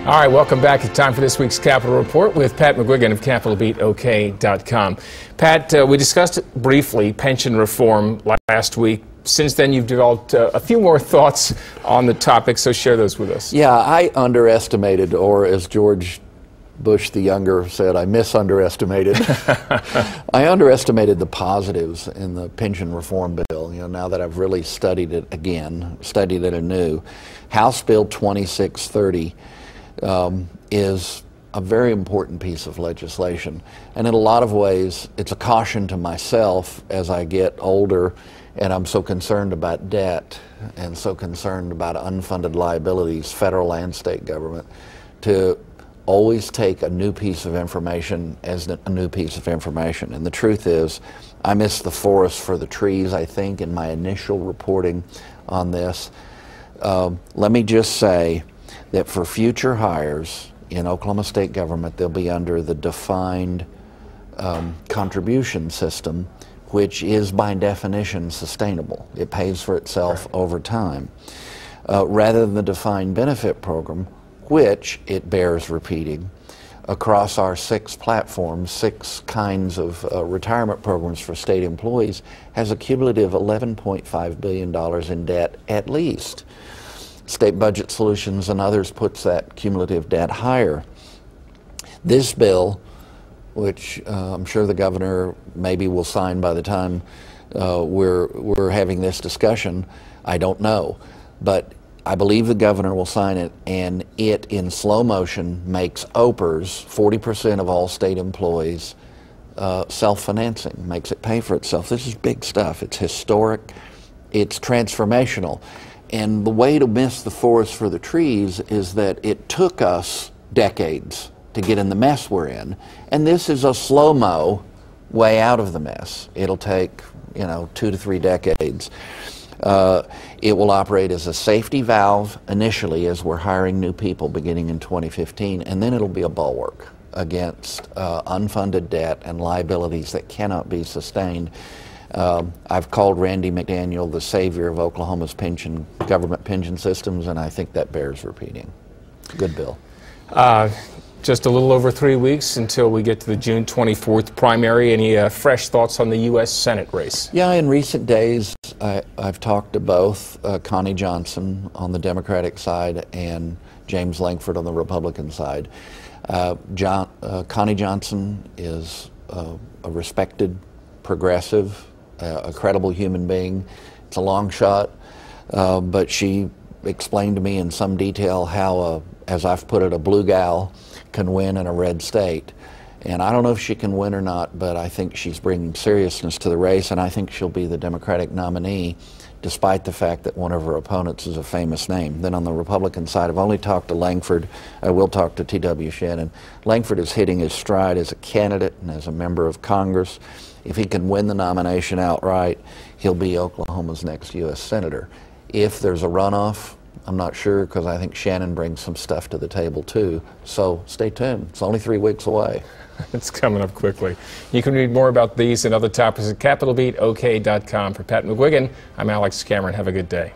All right, welcome back. It's time for this week's Capitol Report with Pat McGuigan of CapitolBeatOK.com. Pat, we discussed briefly pension reform last week. Since then, you've developed a few more thoughts on the topic, so share those with us. Yeah, I underestimated, or as George Bush the Younger said, I misunderestimated. I underestimated the positives in the pension reform bill. You know, now that I've really studied it again, studied it anew, House Bill 2630 is a very important piece of legislation. And in a lot of ways, it's a caution to myself as I get older and I'm so concerned about debt and so concerned about unfunded liabilities, federal and state government, to always take a new piece of information as a new piece of information. And the truth is, I missed the forest for the trees, I think, in my initial reporting on this. Let me just say that for future hires in Oklahoma State government, they'll be under the defined contribution system, which is by definition sustainable. It pays for itself over time. Rather than the defined benefit program, which, it bears repeating, across our 6 platforms, 6 kinds of retirement programs for state employees, has a cumulative $11.5 billion in debt at least. State Budget Solutions and others puts that cumulative debt higher. This bill, which I'm sure the governor maybe will sign by the time we're having this discussion, I don't know, but I believe the governor will sign it, and it in slow motion makes OPERS, 40% of all state employees, self-financing, makes it pay for itself. This is big stuff. It's historic. It's transformational. And the way to miss the forest for the trees is that it took us decades to get in the mess we're in, and this is a slow-mo way out of the mess. It'll take, 2 to 3 decades. It will operate as a safety valve initially as we're hiring new people beginning in 2015, and then it'll be a bulwark against unfunded debt and liabilities that cannot be sustained. I've called Randy McDaniel the savior of Oklahoma's government pension systems, and I think that bears repeating. Good bill. Just a little over 3 weeks until we get to the June 24th primary. Any fresh thoughts on the U.S. Senate race? Yeah, in recent days, I've talked to both Connie Johnson on the Democratic side and James Lankford on the Republican side. Connie Johnson is a respected progressive, a credible human being. It's a long shot, but she explained to me in some detail how, as I've put it, a blue gal can win in a red state. And I don't know if she can win or not, but I think she's bringing seriousness to the race, and I think she'll be the Democratic nominee, despite the fact that one of her opponents is a famous name. Then on the Republican side, I've only talked to Lankford. I will talk to T.W. Shannon. Lankford is hitting his stride as a candidate and as a member of Congress. If he can win the nomination outright, he'll be Oklahoma's next U.S. Senator. If there's a runoff, I'm not sure, because I think Shannon brings some stuff to the table too. So stay tuned. It's only 3 weeks away. It's coming up quickly. You can read more about these and other topics at CapitolBeatOK.com. For Pat McGuigan, I'm Alex Cameron. Have a good day.